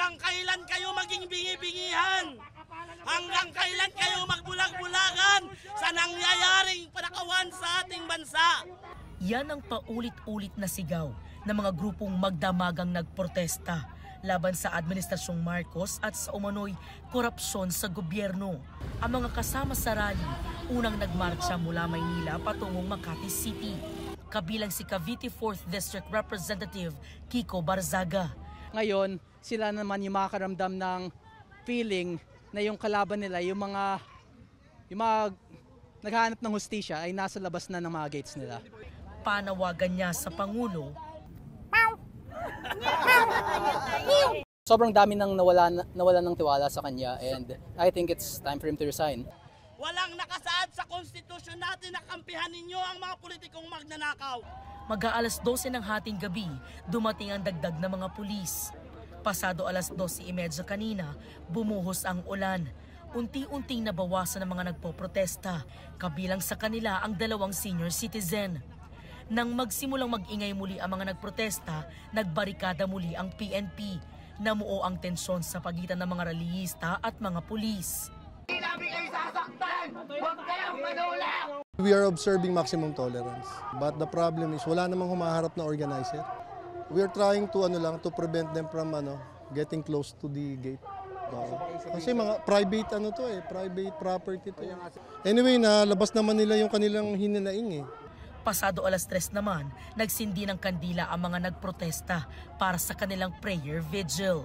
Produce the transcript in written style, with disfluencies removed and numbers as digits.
Hanggang kailan kayo maging bingi-bingihan? Hanggang kailan kayo magbulag-bulagan sa nangyayaring panakawan sa ating bansa? Yan ang paulit-ulit na sigaw ng mga grupong magdamagang nagprotesta laban sa Administrasyong Marcos at sa umano'y korupsyon sa gobyerno. Ang mga kasama sa rally, unang nagmarcha mula Maynila patungong Makati City. Kabilang si Cavite 4th District Representative Kiko Barzaga. Ngayon, sila naman yung makakaramdam ng feeling na yung kalaban nila, yung mga naghahanap ng hustisya ay nasa labas na ng mga gates nila. Panawagan niya sa Pangulo. Sobrang dami nang nawala ng tiwala sa kanya, and I think it's time for him to resign. Walang nakasaad sa konstitusyon natin na kampihan ninyo ang mga politikong magnanakaw. Mag-aalas 12 ng hating gabi, dumating ang dagdag na mga pulis. Pasado alas 12:30 kanina, bumuhos ang ulan. Unti-unting nabawasan ng mga nagpoprotesta, kabilang sa kanila ang 2 senior citizen. Nang magsimulang mag-ingay muli ang mga nagprotesta, nagbarikada muli ang PNP. Namuo ang tensyon sa pagitan ng mga rallyista at mga pulis. We are observing maximum tolerance, but the problem is wala namang humaharap na organizer. We are trying to to prevent them from getting close to the gate. Kasi mga private private property to. Anyway, nalabas naman nila yung kanilang hinanaing eh. Pasado alas 3 naman, nagsindi ng kandila ang mga nagprotesta para sa kanilang prayer vigil.